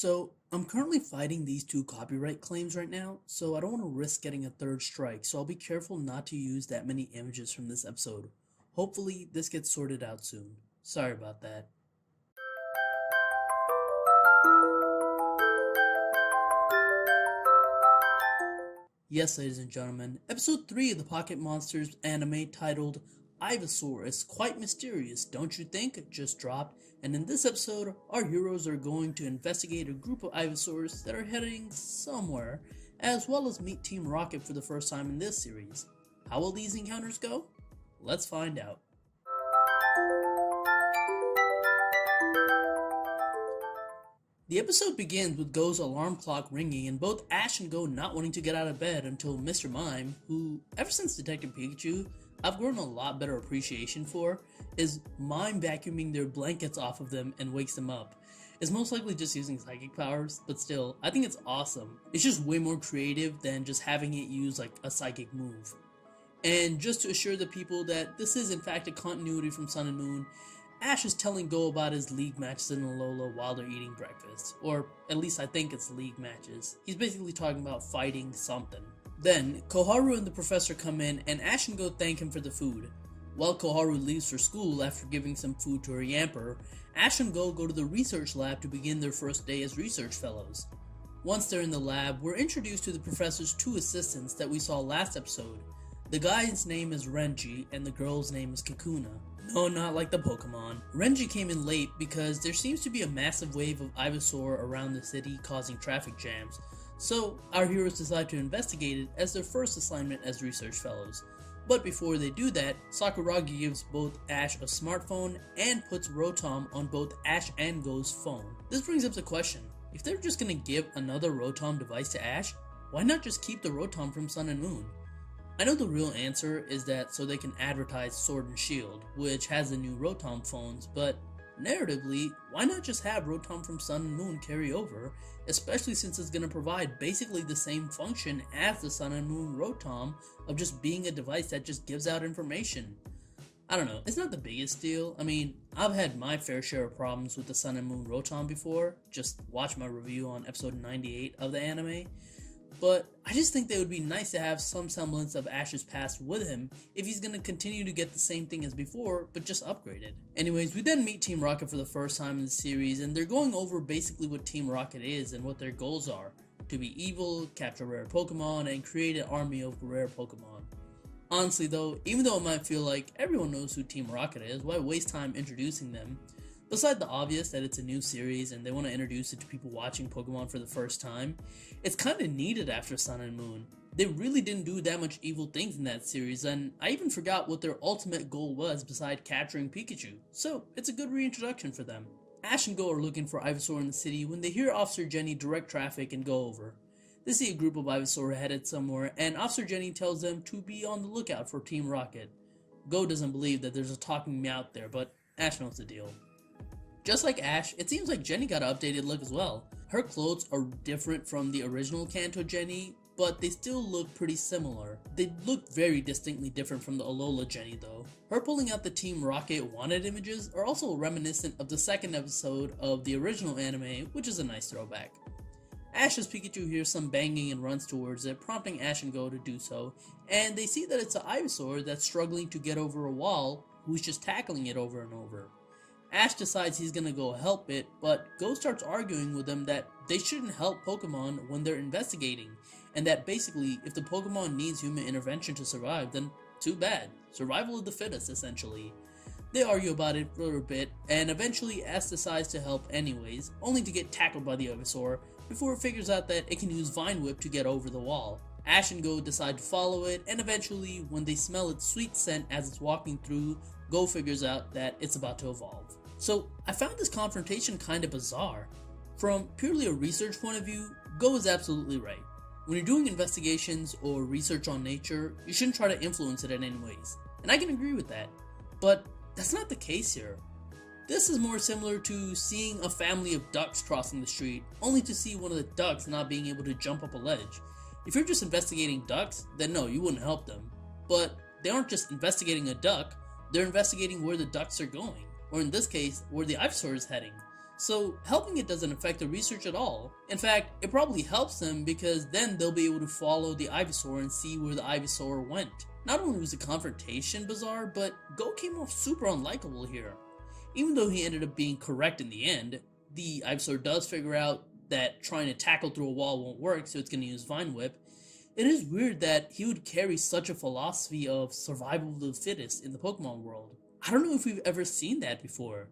So, I'm currently fighting these two copyright claims right now, so I don't want to risk getting a third strike, so I'll be careful not to use that many images from this episode. Hopefully, this gets sorted out soon. Sorry about that. Yes, ladies and gentlemen, episode 3 of the Pocket Monsters anime titled Ivysaur is quite mysterious, don't you think? Just dropped, and in this episode, our heroes are going to investigate a group of Ivysaurs that are heading somewhere, as well as meet Team Rocket for the first time in this series. How will these encounters go? Let's find out. The episode begins with Go's alarm clock ringing and both Ash and Go not wanting to get out of bed until Mr. Mime, who, ever since Detective Pikachu, I've grown a lot better appreciation for, is mime vacuuming their blankets off of them and wakes them up. It's most likely just using psychic powers, but still, I think it's awesome. It's just way more creative than just having it use like a psychic move. And just to assure the people that this is in fact a continuity from Sun and Moon, Ash is telling Go about his league matches in Alola while they're eating breakfast. Or at least I think it's league matches. He's basically talking about fighting something. Then, Koharu and the professor come in and Ash and Go thank him for the food. While Koharu leaves for school after giving some food to her Yamper, Ash and Go to the research lab to begin their first day as research fellows. Once they're in the lab, we're introduced to the professor's two assistants that we saw last episode. The guy's name is Renji and the girl's name is Kakuna. No, not like the Pokemon. Renji came in late because there seems to be a massive wave of Ivysaur around the city causing traffic jams, so our heroes decide to investigate it as their first assignment as research fellows. But before they do that, Sakuragi gives both Ash a smartphone and puts Rotom on both Ash and Go's phone. This brings up the question, if they're just gonna give another Rotom device to Ash, why not just keep the Rotom from Sun and Moon? I know the real answer is that so they can advertise Sword and Shield, which has the new Rotom phones, but narratively, why not just have Rotom from Sun and Moon carry over, especially since it's going to provide basically the same function as the Sun and Moon Rotom of just being a device that just gives out information. I don't know, it's not the biggest deal. I mean, I've had my fair share of problems with the Sun and Moon Rotom before, just watch my review on episode 98 of the anime. But I just think that it would be nice to have some semblance of Ash's past with him if he's going to continue to get the same thing as before, but just upgraded. Anyways, we then meet Team Rocket for the first time in the series, and they're going over basically what Team Rocket is and what their goals are. To be evil, capture rare Pokemon, and create an army of rare Pokemon. Honestly though, even though it might feel like everyone knows who Team Rocket is, why waste time introducing them? Beside the obvious that it's a new series and they want to introduce it to people watching Pokemon for the first time, it's kind of needed after Sun and Moon. They really didn't do that much evil things in that series, and I even forgot what their ultimate goal was beside capturing Pikachu, so it's a good reintroduction for them. Ash and Go are looking for Ivysaur in the city when they hear Officer Jenny direct traffic and go over. They see a group of Ivysaur headed somewhere, and Officer Jenny tells them to be on the lookout for Team Rocket. Go doesn't believe that there's a talking Meowth there, but Ash knows the deal. Just like Ash, it seems like Jenny got an updated look as well. Her clothes are different from the original Kanto Jenny, but they still look pretty similar. They look very distinctly different from the Alola Jenny though. Her pulling out the Team Rocket wanted images are also reminiscent of the second episode of the original anime, which is a nice throwback. Ash's Pikachu hears some banging and runs towards it, prompting Ash and Go to do so, and they see that it's an Ivysaur that's struggling to get over a wall, who's just tackling it over and over. Ash decides he's gonna go help it, but Go starts arguing with them that they shouldn't help Pokemon when they're investigating, and that basically, if the Pokemon needs human intervention to survive, then too bad. Survival of the fittest, essentially. They argue about it for a bit, and eventually Ash decides to help anyways, only to get tackled by the Ivysaur before it figures out that it can use Vine Whip to get over the wall. Ash and Go decide to follow it, and eventually, when they smell its sweet scent as it's walking through, Go figures out that it's about to evolve. So, I found this confrontation kind of bizarre. From purely a research point of view, Go is absolutely right. When you're doing investigations or research on nature, you shouldn't try to influence it in any ways. And I can agree with that. But that's not the case here. This is more similar to seeing a family of ducks crossing the street, only to see one of the ducks not being able to jump up a ledge. If you're just investigating ducks, then no, you wouldn't help them. But they aren't just investigating a duck, they're investigating where the ducks are going. Or in this case, where the Ivysaur is heading. So helping it doesn't affect the research at all. In fact, it probably helps them because then they'll be able to follow the Ivysaur and see where the Ivysaur went. Not only was the confrontation bizarre, but Go came off super unlikable here. Even though he ended up being correct in the end, the Ivysaur does figure out that trying to tackle through a wall won't work, so it's going to use Vine Whip. It is weird that he would carry such a philosophy of survival of the fittest in the Pokemon world. I don't know if we've ever seen that before.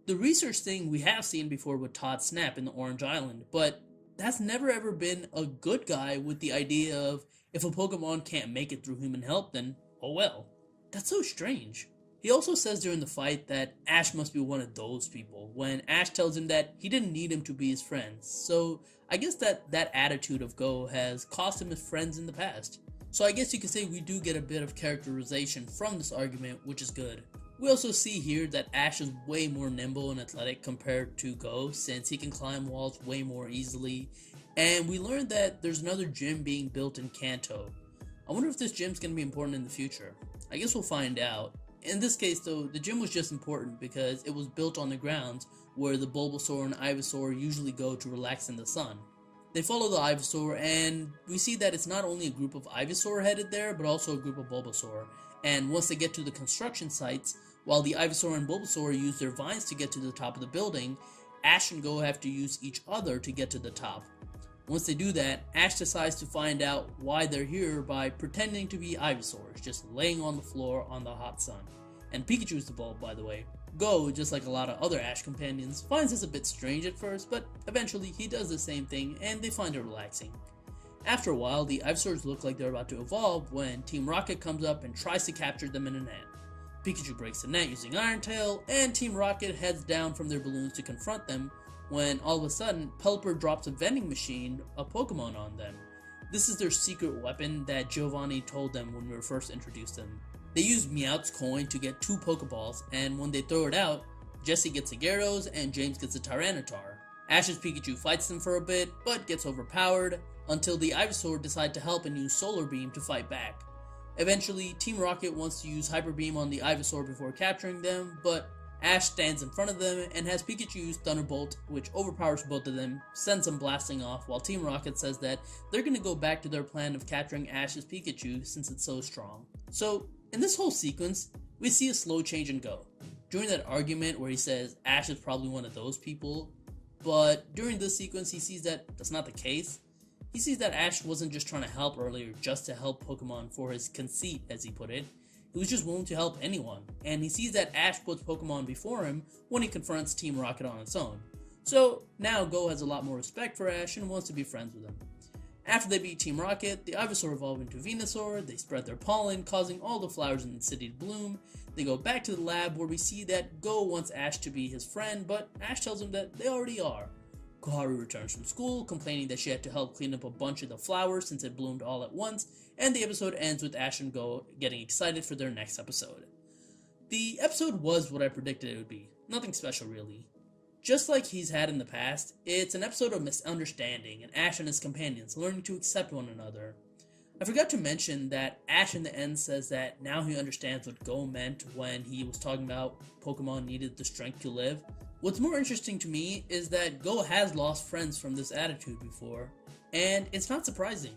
The research thing we have seen before with Todd Snap in the Orange Island, but that's never ever been a good guy with the idea of if a Pokemon can't make it through human help, then oh well. That's so strange. He also says during the fight that Ash must be one of those people, when Ash tells him that he didn't need him to be his friend, so I guess that attitude of Go has cost him his friends in the past. So I guess you could say we do get a bit of characterization from this argument, which is good. We also see here that Ash is way more nimble and athletic compared to Go, since he can climb walls way more easily, and we learned that there's another gym being built in Kanto. I wonder if this gym's going to be important in the future. I guess we'll find out. In this case though, the gym was just important because it was built on the grounds where the Bulbasaur and Ivysaur usually go to relax in the sun. They follow the Ivysaur and we see that it's not only a group of Ivysaur headed there, but also a group of Bulbasaur. And once they get to the construction sites, while the Ivysaur and Bulbasaur use their vines to get to the top of the building, Ash and Go have to use each other to get to the top. Once they do that, Ash decides to find out why they're here by pretending to be Ivysaurs, just laying on the floor on the hot sun. And Pikachu's the bulb, by the way. Go, just like a lot of other Ash companions, finds this a bit strange at first, but eventually he does the same thing and they find it relaxing. After a while, the Ivysaurs look like they're about to evolve when Team Rocket comes up and tries to capture them in a net. Pikachu breaks the net using Iron Tail, and Team Rocket heads down from their balloons to confront them, when all of a sudden, Pelipper drops a vending machine, a Pokemon on them. This is their secret weapon that Giovanni told them when we were first introduced them. They use Meowth's coin to get 2 Pokeballs, and when they throw it out, Jesse gets a Gyarados and James gets a Tyranitar. Ash's Pikachu fights them for a bit, but gets overpowered, until the Ivysaur decide to help and use Solar Beam to fight back. Eventually, Team Rocket wants to use Hyper Beam on the Ivysaur before capturing them, but Ash stands in front of them and has Pikachu use Thunderbolt, which overpowers both of them, sends them blasting off, while Team Rocket says that they're going to go back to their plan of capturing Ash's Pikachu since it's so strong. So, in this whole sequence, we see a slow change in Go. During that argument where he says Ash is probably one of those people, but during this sequence he sees that that's not the case. He sees that Ash wasn't just trying to help earlier just to help Pokemon for his conceit, as he put it. He was just willing to help anyone, and he sees that Ash puts Pokemon before him when he confronts Team Rocket on its own. So now Go has a lot more respect for Ash and wants to be friends with him. After they beat Team Rocket, the Ivysaur evolve into Venusaur, they spread their pollen, causing all the flowers in the city to bloom. They go back to the lab where we see that Go wants Ash to be his friend, but Ash tells him that they already are. Koharu returns from school, complaining that she had to help clean up a bunch of the flowers since it bloomed all at once, and the episode ends with Ash and Go getting excited for their next episode. The episode was what I predicted it would be. Nothing special, really. Just like he's had in the past, it's an episode of misunderstanding and Ash and his companions learning to accept one another. I forgot to mention that Ash in the end says that now he understands what Go meant when he was talking about Pokemon needed the strength to live. What's more interesting to me is that Go has lost friends from this attitude before, and it's not surprising.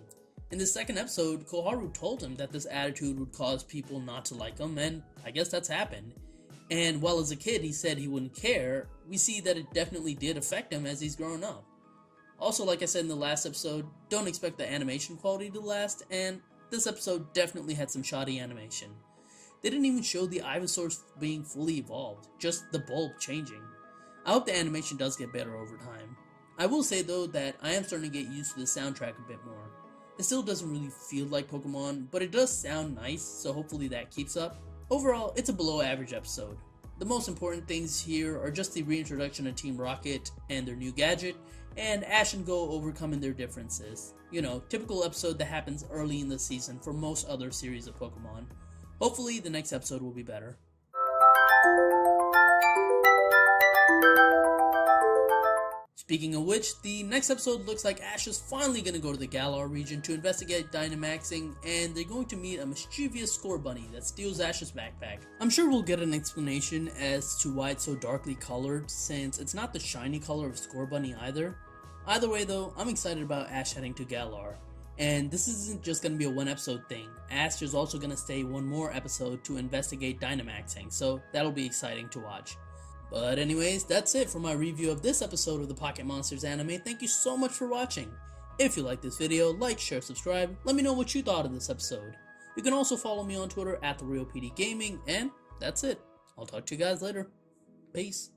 In the second episode, Koharu told him that this attitude would cause people not to like him, and I guess that's happened. And while as a kid he said he wouldn't care, we see that it definitely did affect him as he's grown up. Also, like I said in the last episode, don't expect the animation quality to last, and this episode definitely had some shoddy animation. They didn't even show the Ivysaurs being fully evolved, just the bulb changing. I hope the animation does get better over time. I will say though that I am starting to get used to the soundtrack a bit more. It still doesn't really feel like Pokemon, but it does sound nice, so hopefully that keeps up. Overall, it's a below average episode. The most important things here are just the reintroduction of Team Rocket and their new gadget, and Ash and Go overcoming their differences. You know, typical episode that happens early in the season for most other series of Pokemon. Hopefully the next episode will be better. Speaking of which, the next episode looks like Ash is finally going to go to the Galar region to investigate Dynamaxing, and they're going to meet a mischievous Score Bunny that steals Ash's backpack. I'm sure we'll get an explanation as to why it's so darkly colored, since it's not the shiny color of Score Bunny either. Either way though, I'm excited about Ash heading to Galar. And this isn't just going to be a one episode thing. Ash is also going to stay one more episode to investigate Dynamaxing, so that'll be exciting to watch. But anyways, that's it for my review of this episode of the Pocket Monsters anime. Thank you so much for watching. If you like this video, like, share, subscribe. Let me know what you thought of this episode. You can also follow me on Twitter at TheRealPDGaming, and that's it. I'll talk to you guys later. Peace.